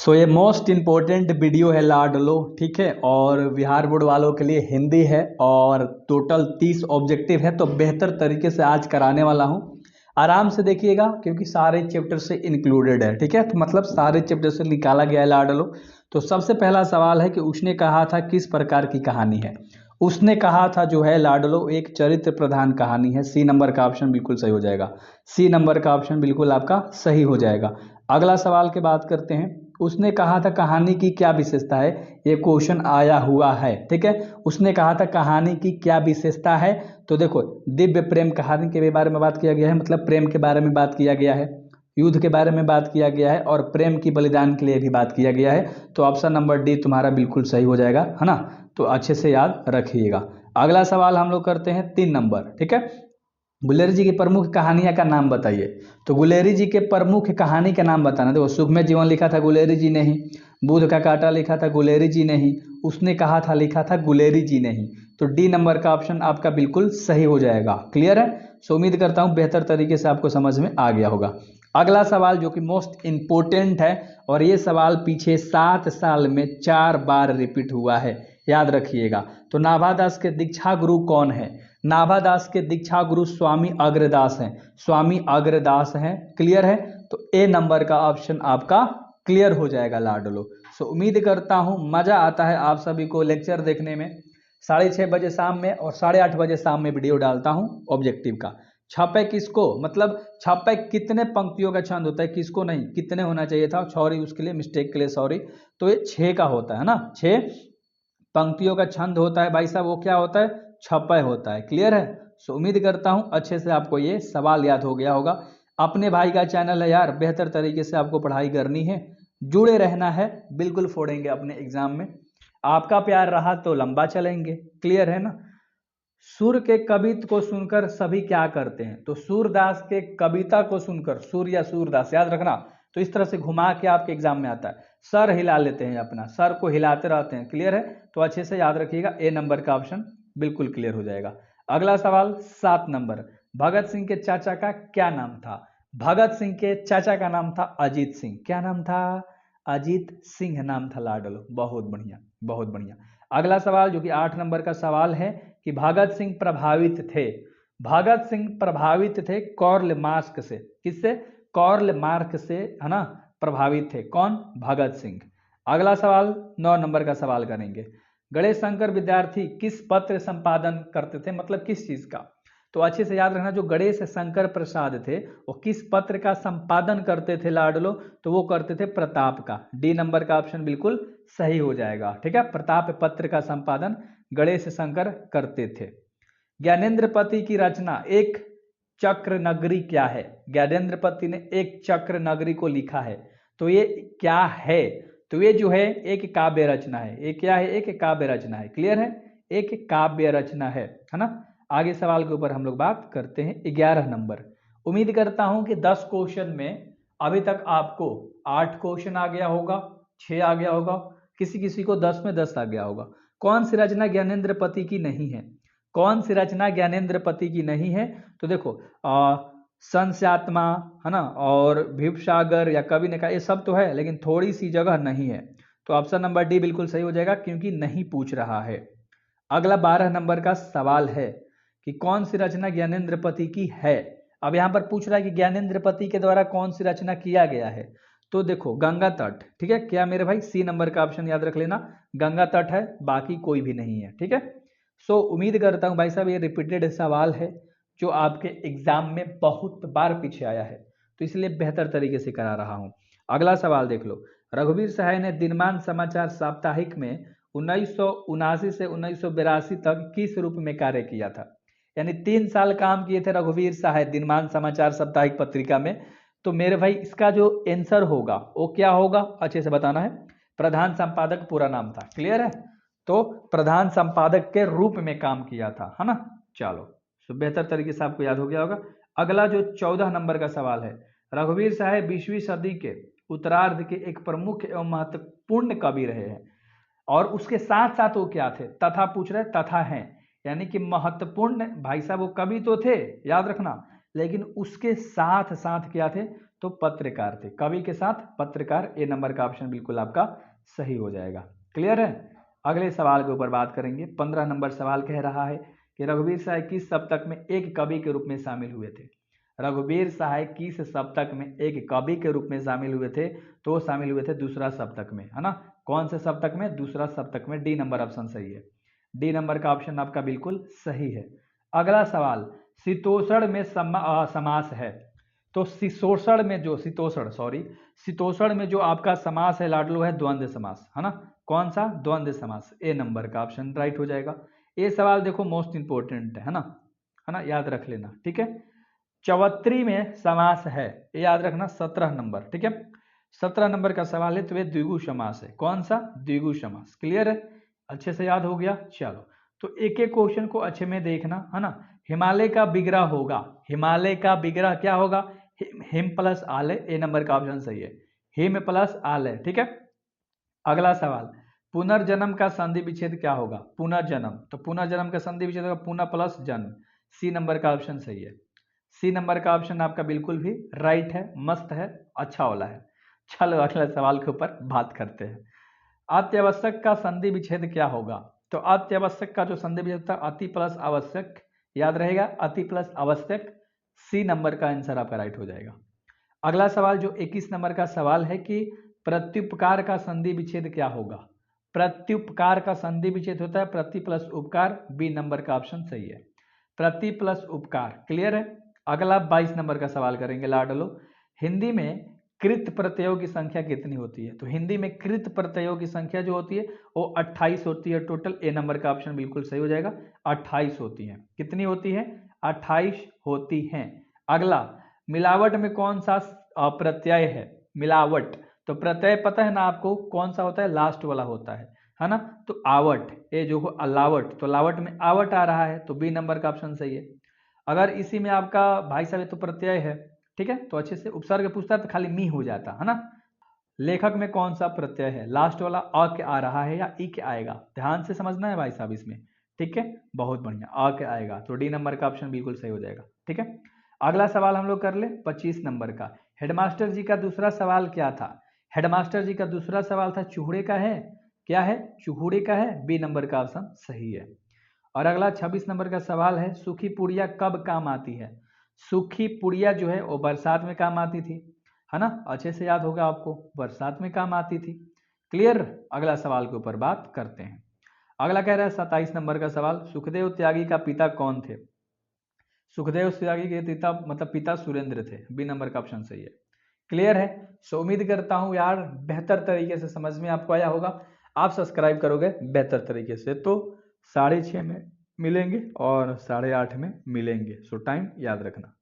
ये most important video है लाडलो, ठीक है। और बिहार बोर्ड वालों के लिए हिंदी है और टोटल 30 ऑब्जेक्टिव है, तो बेहतर तरीके से आज कराने वाला हूँ। आराम से देखिएगा क्योंकि सारे चैप्टर से इंक्लूडेड है, ठीक है। तो मतलब सारे चैप्टर से निकाला गया है लाडलो। तो सबसे पहला सवाल है कि उसने कहा था किस प्रकार की कहानी है। उसने कहा था जो है लाडलो एक चरित्र प्रधान कहानी है। सी नंबर का ऑप्शन बिल्कुल सही हो जाएगा। सी नंबर का ऑप्शन बिल्कुल आपका सही हो जाएगा। अगला सवाल की बात करते हैं। उसने कहा था कहानी की क्या विशेषता है। ये क्वेश्चन आया हुआ है, ठीक है। उसने कहा था कहानी की क्या विशेषता है। तो देखो, दिव्य प्रेम कहानी के बारे में बात किया गया है, मतलब प्रेम के बारे में बात किया गया है, युद्ध के बारे में बात किया गया है और प्रेम की बलिदान के लिए भी बात किया गया है। तो ऑप्शन नंबर डी तुम्हारा बिल्कुल सही हो जाएगा, है ना। तो अच्छे से याद रखिएगा। अगला सवाल हम लोग करते हैं 3 नंबर, ठीक है। गुलेरी जी की प्रमुख कहानियां का नाम बताइए। तो गुलेरी जी के प्रमुख कहानी का नाम बताना। देखो, सुखमय जीवन लिखा था गुलेरी जी ने ही, बुध का कांटा लिखा था गुलेरी जी ने ही, उसने कहा था लिखा था गुलेरी जी ने ही। तो डी नंबर का ऑप्शन आपका बिल्कुल सही हो जाएगा। क्लियर है। सो उम्मीद करता हूं बेहतर तरीके से आपको समझ में आ गया होगा। अगला सवाल जो कि मोस्ट इंपोर्टेंट है, और ये सवाल पीछे 7 साल में 4 बार रिपीट हुआ है, याद रखिएगा। तो नाभादास के दीक्षा गुरु कौन है। नाभादास के दीक्षा गुरु स्वामी अग्रदास हैं। स्वामी अग्रदास हैं। क्लियर है। तो ए नंबर का ऑप्शन आपका क्लियर हो जाएगा लाडलो। सो उम्मीद करता हूं मजा आता है आप सभी को लेक्चर देखने में। 6:30 बजे शाम में और 8:30 बजे शाम में वीडियो डालता हूं ऑब्जेक्टिव का। छपे किसको, मतलब छपे कितने पंक्तियों का छंद होता है, किसको नहीं, कितने होना चाहिए था, सॉरी उसके लिए, मिस्टेक के लिए सॉरी। तो ये 6 का होता है ना, 6 पंक्तियों का छंद होता है भाई साहब। वो क्या होता है, छपय होता है। क्लियर है। सो उम्मीद करता हूं अच्छे से आपको ये सवाल याद हो गया होगा। अपने भाई का चैनल है यार, बेहतर तरीके से आपको पढ़ाई करनी है, जुड़े रहना है, बिल्कुल फोड़ेंगे अपने एग्जाम में। आपका प्यार रहा तो लंबा चलेंगे। क्लियर है ना। सूर के कवित को सुनकर सभी क्या करते हैं। तो सूरदास के कविता को सुनकर, सूर या सूरदास याद रखना। तो इस तरह से घुमा के आपके एग्जाम में आता है, सर हिला लेते हैं, अपना सर को हिलाते रहते हैं। क्लियर है। तो अच्छे से याद रखिएगा, ए नंबर का ऑप्शन बिल्कुल क्लियर हो जाएगा। अगला सवाल 7 नंबर। भगत सिंह के चाचा का क्या नाम था। भगत सिंह के चाचा का नाम था अजीत सिंह। क्या नाम था, अजीत सिंह नाम था लाडलो। बहुत बढ़िया, बहुत बढ़िया। अगला सवाल जो कि 8 नंबर का सवाल है कि भगत सिंह प्रभावित थे। भगत सिंह प्रभावित थे कॉर्ल मार्क्स से। किससे, कॉर्ल मार्क्स से, है ना, प्रभावित थे कौन, भगत सिंह। अगला सवाल 9 नंबर का सवाल करेंगे। गणेश शंकर विद्यार्थी किस पत्र संपादन करते थे, मतलब किस चीज का। तो अच्छे से याद रखना, जो गणेश शंकर प्रसाद थे वो किस पत्र का संपादन करते थे लाडलो। तो वो करते थे प्रताप का। डी नंबर का ऑप्शन बिल्कुल सही हो जाएगा, ठीक है। प्रताप पत्र का संपादन गणेश शंकर करते थे। ज्ञानेंद्र पति की रचना एक चक्र नगरी क्या है। ज्ञानेंद्र पति ने एक चक्र नगरी को लिखा है, तो ये क्या है। तो ये जो है एक काव्य रचना है। ये क्या है, एक काव्य रचना है। क्लियर है, एक काव्य रचना है ना। आगे सवाल के ऊपर हम लोग बात करते हैं 11 नंबर। उम्मीद करता हूं कि 10 क्वेश्चन में अभी तक आपको 8 क्वेश्चन आ गया होगा, 6 आ गया होगा, किसी किसी को 10 में 10 आ गया होगा। कौन सी रचना ज्ञानेंद्र पति की नहीं है, कौन सी रचना ज्ञानेंद्र पति की नहीं है। तो देखो, संस्यात्मा, है ना, और भीपसागर या कवि ने कहा, ये सब तो है लेकिन थोड़ी सी जगह नहीं है। तो ऑप्शन नंबर डी बिल्कुल सही हो जाएगा क्योंकि नहीं पूछ रहा है। अगला 12 नंबर का सवाल है कि कौन सी रचना ज्ञानेंद्र पति की है। अब यहां पर पूछ रहा है कि ज्ञानेंद्र पति के द्वारा कौन सी रचना किया गया है। तो देखो, गंगा तट, ठीक है। क्या मेरे भाई, सी नंबर का ऑप्शन याद रख लेना, गंगा तट है, बाकी कोई भी नहीं है, ठीक है। सो उम्मीद करता हूं भाई साहब ये रिपीटेड सवाल है जो आपके एग्जाम में बहुत बार पीछे आया है, तो इसलिए बेहतर तरीके से करा रहा हूं। अगला सवाल देख लो। रघुवीर सहाय ने दिनमान समाचार साप्ताहिक में 1979 से 1982 तक किस रूप में कार्य किया था। यानी 3 साल काम किए थे रघुवीर सहाय दिनमान समाचार साप्ताहिक पत्रिका में। तो मेरे भाई इसका जो आंसर होगा वो क्या होगा, अच्छे से बताना है। प्रधान संपादक पूरा नाम था। क्लियर है। तो प्रधान संपादक के रूप में काम किया था, है ना। चलो, तो बेहतर तरीके से आपको याद हो गया होगा। अगला जो 14 नंबर का सवाल है। रघुवीर सहाय 20वीं सदी के उत्तरार्ध के एक प्रमुख एवं महत्वपूर्ण कवि रहे हैं, और उसके साथ साथ वो क्या थे, तथा पूछ रहे, तथा हैं, यानी कि महत्वपूर्ण भाई साहब वो कवि तो थे, याद रखना, लेकिन उसके साथ साथ क्या थे, तो पत्रकार थे, कवि के साथ पत्रकार, ए नंबर का ऑप्शन बिल्कुल आपका सही हो जाएगा। क्लियर है। अगले सवाल के ऊपर बात करेंगे। 15 नंबर सवाल कह रहा है कि रघुवीर सहाय किस सप्तक में एक कवि के रूप में शामिल हुए थे। रघुवीर सहाय किस सप्तक में एक कवि के रूप में शामिल हुए थे, तो शामिल हुए थे दूसरा सप्तक में, है ना। कौन से सप्तक में, दूसरा सप्तक में, डी नंबर ऑप्शन सही है। डी नंबर का ऑप्शन आपका बिल्कुल सही है। अगला सवाल, शीतोषण में समास है, तो शीतोषण में जो शीतोषण में जो आपका समास है लाडलो है द्वंद्व समास, है ना। कौन सा, द्वंद्व समास, ए नंबर का ऑप्शन राइट हो जाएगा। ये सवाल देखो मोस्ट इंपोर्टेंट है ना, याद रख लेना, ठीक है। चौवत्री में समास है, ये याद रखना, 17 नंबर, ठीक है। 17 नंबर का सवाल है, तो ये द्विगु समास है। कौन सा, द्विगु समास। क्लियर है, अच्छे से याद हो गया। चलो, तो एक एक क्वेश्चन को अच्छे में देखना, है ना। हिमालय का विग्रह होगा, हिमालय का विग्रह क्या होगा, हिम प्लस आलय, ए नंबर का ऑप्शन सही है, हिम प्लस आलय, ठीक है। अगला सवाल, पुनर्जन्म का संधि विच्छेद क्या होगा, पुनर्जन्म, तो पुनर्जन्म का संधि विच्छेद होगा पुनः प्लस जन्म, सी नंबर का ऑप्शन सही है। सी नंबर का ऑप्शन आपका बिल्कुल भी राइट है, मस्त है, अच्छा वाला है। चलो अगले सवाल के ऊपर बात करते हैं। अत्यावश्यक का संधि विच्छेद क्या होगा, तो अत्यावश्यक का जो संधि विच्छेद था अति प्लस आवश्यक, याद रहेगा, अति प्लस आवश्यक, सी नंबर का आंसर आपका राइट हो जाएगा। अगला सवाल जो 21 नंबर का सवाल है कि प्रत्युपकार का संधि विच्छेद क्या होगा। प्रत्युपकार का संधि विच्छेद होता है प्रति प्लस उपकार, बी नंबर का ऑप्शन सही है, प्रति प्लस उपकार। क्लियर है। अगला 22 नंबर का सवाल करेंगे लाडलो, हिंदी में कृत प्रत्ययों की संख्या कितनी होती है, तो हिंदी में कृत प्रत्ययों की संख्या जो होती है वो 28 होती है टोटल, ए नंबर का ऑप्शन बिल्कुल सही हो जाएगा, 28 होती है। कितनी होती है, 28 होती हैं। अगला, मिलावट में कौन सा प्रत्यय है, मिलावट, तो प्रत्यय पता है ना आपको कौन सा होता है, लास्ट वाला होता है ना, तो आवट, ये जो अलावट, तो लावट में आवट आ रहा है, तो बी नंबर का ऑप्शन सही है। अगर इसी में आपका भाई साहब तो प्रत्यय है, ठीक है, तो अच्छे से उपसर्ग पूछता है तो खाली मी हो जाता है ना। लेखक में कौन सा प्रत्यय है, लास्ट वाला अ के आ रहा है या ई के आएगा, ध्यान से समझना है भाई साहब इसमें, ठीक है, बहुत बढ़िया, अ के आएगा, तो डी नंबर का ऑप्शन बिल्कुल सही हो जाएगा, ठीक है। अगला सवाल हम लोग कर ले 25 नंबर का। हेडमास्टर जी का दूसरा सवाल क्या था, हेडमास्टर जी का दूसरा सवाल था चूहड़े का है, क्या है, चूहड़े का है, बी नंबर का ऑप्शन सही है। और अगला 26 नंबर का सवाल है, सूखी पुड़िया कब काम आती है। सूखी पुड़िया जो है वो बरसात में काम आती थी, है ना, अच्छे से याद होगा आपको, बरसात में काम आती थी। क्लियर। अगला सवाल के ऊपर बात करते हैं। अगला कह रहा है 27 नंबर का सवाल, सुखदेव त्यागी का पिता कौन थे। सुखदेव त्यागी के पिता मतलब पिता सुरेंद्र थे, बी नंबर का ऑप्शन सही है। क्लियर है। सो उम्मीद करता हूं यार बेहतर तरीके से समझ में आपको आया होगा, आप सब्सक्राइब करोगे बेहतर तरीके से तो 6:30 में मिलेंगे और 8:30 में मिलेंगे, सो टाइम याद रखना।